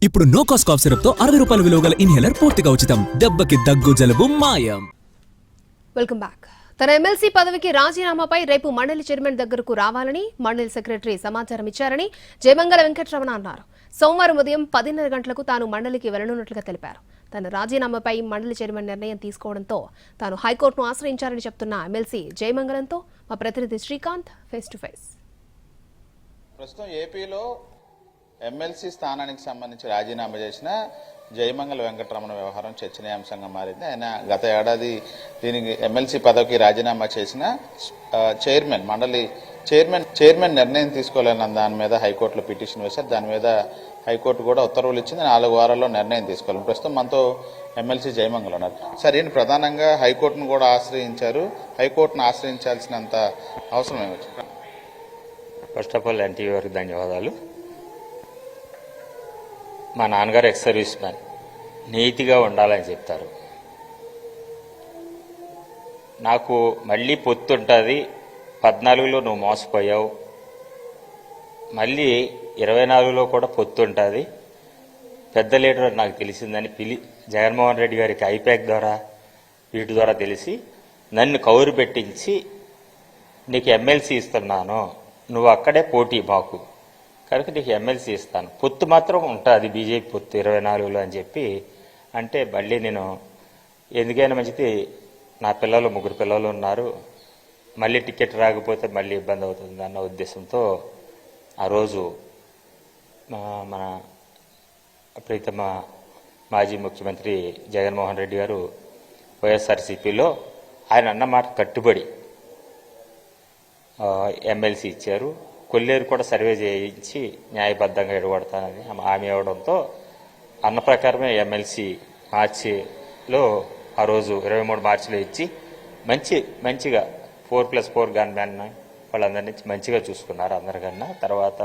ఇప్పుడు no cost cough syrup తో 60 రూపాయల విలువ గల ఇన్హేలర్ పూర్తిగా ఉచితం. దెబ్బకి దగ్గు జలుబు మాయం. Welcome back. తన ఎమ్మెల్సీ పదవికి రాజీనామాపై రేపు మండలి చైర్మన్ దగ్గరకు రావాలని మండలి సెక్రటరీ సమాచారం ఇచ్చారని జయమంగళ వెంకటరమణ అన్నారు. సోమవారం ఉదయం 10:30 గంటలకు తాను మండలికి వెళ్లనున్నట్లుగా తెలిపారు. తన రాజీనామాపై మండలి చైర్మన్ నిర్ణయం తీసుకోవడంతో తాను హైకోర్టును ఆశ్రయించారని చెప్తున్న ఎమ్మెల్సీ జయమంగళంతో మా ప్రతినిధి శ్రీకాంత్ ఫేస్ టు ఫేస్. ప్రస్తుతం ఏపీలో ఎమ్మెల్సీ స్థానానికి సంబంధించి రాజీనామా చేసిన జయమంగళ వెంకటరమణ వ్యవహారం చర్చనీయాంశంగా మారింది. ఆయన గత ఏడాది దీనికి ఎమ్మెల్సీ పదవికి రాజీనామా చేసిన మండలి చైర్మన్ నిర్ణయం తీసుకోలేని దాని మీద హైకోర్టులో పిటిషన్ వేశారు. దాని మీద హైకోర్టు కూడా ఉత్తర్వులు ఇచ్చింది. 4 వారాల్లో నిర్ణయం తీసుకోవాలి. ప్రస్తుతం మనతో ఎమ్మెల్సీ జయమంగళ ఉన్నారు. సార్, ఈయన ప్రధానంగా హైకోర్టును కూడా ఆశ్రయించారు. హైకోర్టును ఆశ్రయించాల్సినంత అవసరం ఏమొచ్చింది? ఫస్ట్ ఆఫ్ ఆల్ ఎన్టీవీ వారికి ధన్యవాదాలు. మా నాన్నగారు ఎక్స్ సర్వీస్ మ్యాన్, నీతిగా ఉండాలని చెప్తారు. నాకు మళ్ళీ పొత్తు ఉంటుంది, 14లో నువ్వు మోసపోయావు, మళ్ళీ 24లో కూడా పొత్తు ఉంటుంది, పెద్ద లీడర్ నాకు తెలిసిందని జగన్మోహన్ రెడ్డి గారికి ఐపాక్ ద్వారా వీటి ద్వారా తెలిసి నన్ను కౌరు పెట్టించి నీకు ఎమ్మెల్సీ ఇస్తున్నాను, నువ్వు అక్కడే పోటీ మాకు, కనుక నీకు ఎమ్మెల్సీ ఇస్తాను, పొత్తు మాత్రం ఉంటుంది బీజేపీ పొత్తు 24లో అని చెప్పి అంటే మళ్ళీ నేను ఎందుకైనా మంచిది, నా పిల్లలు 3 పిల్లలు ఉన్నారు, మళ్ళీ టికెట్ రాకపోతే మళ్ళీ ఇబ్బంది అవుతుంది అన్న ఉద్దేశంతో ఆ రోజు మన ప్రీతమ మాజీ ముఖ్యమంత్రి జగన్మోహన్ రెడ్డి గారు వైఎస్ఆర్సీపీలో ఆయన అన్నమాట కట్టుబడి ఎమ్మెల్సీ ఇచ్చారు. కొల్లేరు కూడా సర్వే చేయించి న్యాయబద్ధంగా ఎడగొడతానని హామీ ఇవ్వడంతో అన్న ప్రకారమే ఎమ్మెల్సీ మార్చిలో ఆ రోజు 23 మార్చిలో ఇచ్చి మంచిగా 4+4 గన్ మ్యాన్ వాళ్ళందరినీ మంచిగా చూసుకున్నారు అందరికన్నా. తర్వాత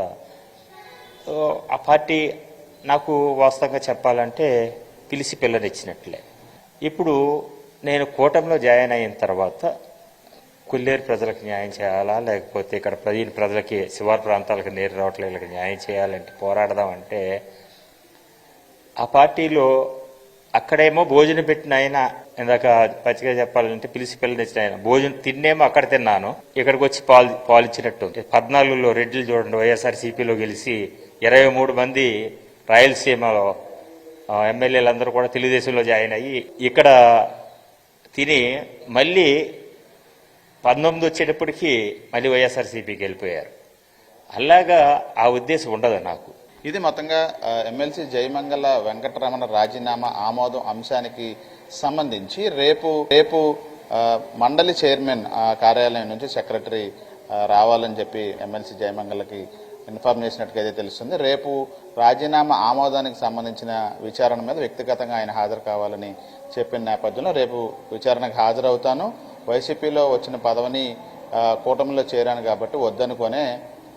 ఆ పార్టీ నాకు వాస్తవంగా చెప్పాలంటే పిలిచి పిల్లనిచ్చినట్లే. ఇప్పుడు నేను కూటమిలో జాయిన్ అయిన తర్వాత కొల్లేరు ప్రజలకు న్యాయం చేయాలా, లేకపోతే ఇక్కడ ప్రజలకి శివారు ప్రాంతాలకు నీరు రావట్లేదు న్యాయం చేయాలంటే పోరాడదామంటే ఆ పార్టీలో అక్కడేమో భోజనం పెట్టిన ఆయన, ఇందాక పచ్చిగా చెప్పాలంటే పిలిచి పిల్లనిచ్చిన ఆయన భోజనం తిన్నేమో అక్కడ తిన్నాను, ఇక్కడికి వచ్చి పాలు ఇచ్చినట్టు. 14లో రెడ్లు చూడండి, వైఎస్ఆర్సీపీలో గెలిచి 23 మంది రాయలసీమలో ఎమ్మెల్యేలందరూ కూడా తెలుగుదేశంలో జాయిన్ అయ్యి ఇక్కడ తిని మళ్ళీ 19 వచ్చేటప్పటికి మళ్ళీ వైఎస్ఆర్సీపీకి వెళ్ళిపోయారు. అలాగా ఆ ఉద్దేశం ఉండదు నాకు. ఇది మొత్తంగా ఎమ్మెల్సీ జయమంగళ వెంకటరమణ రాజీనామా ఆమోదం అంశానికి సంబంధించి రేపు మండలి చైర్మన్ కార్యాలయం నుంచి సెక్రటరీ రావాలని చెప్పి ఎమ్మెల్సీ జయమంగళకి ఇన్ఫార్మ్ చేసినట్టుగా అయితే తెలుస్తుంది. రేపు రాజీనామా ఆమోదానికి సంబంధించిన విచారణ మీద వ్యక్తిగతంగా ఆయన హాజరు కావాలని చెప్పిన నేపథ్యంలో రేపు విచారణకు హాజరవుతాను, వైసీపీలో వచ్చిన పదవిని కూటమిలో చేరాను కాబట్టి వద్దనుకునే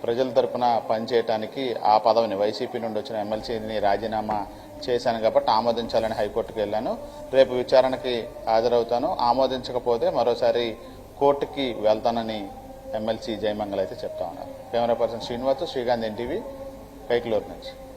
ప్రజల తరపున పనిచేయడానికి ఆ పదవిని వైసీపీ నుండి వచ్చిన ఎమ్మెల్సీని రాజీనామా చేశాను కాబట్టి ఆమోదించాలని హైకోర్టుకు వెళ్ళాను. రేపు విచారణకి హాజరవుతాను, ఆమోదించకపోతే మరోసారి కోర్టుకి వెళ్తానని ఎమ్మెల్సీ జయమంగళ అయితే చెప్తా ఉన్నారు. Camera person Srinivas, Srikanth, NTV, Kaikaluru నుంచి.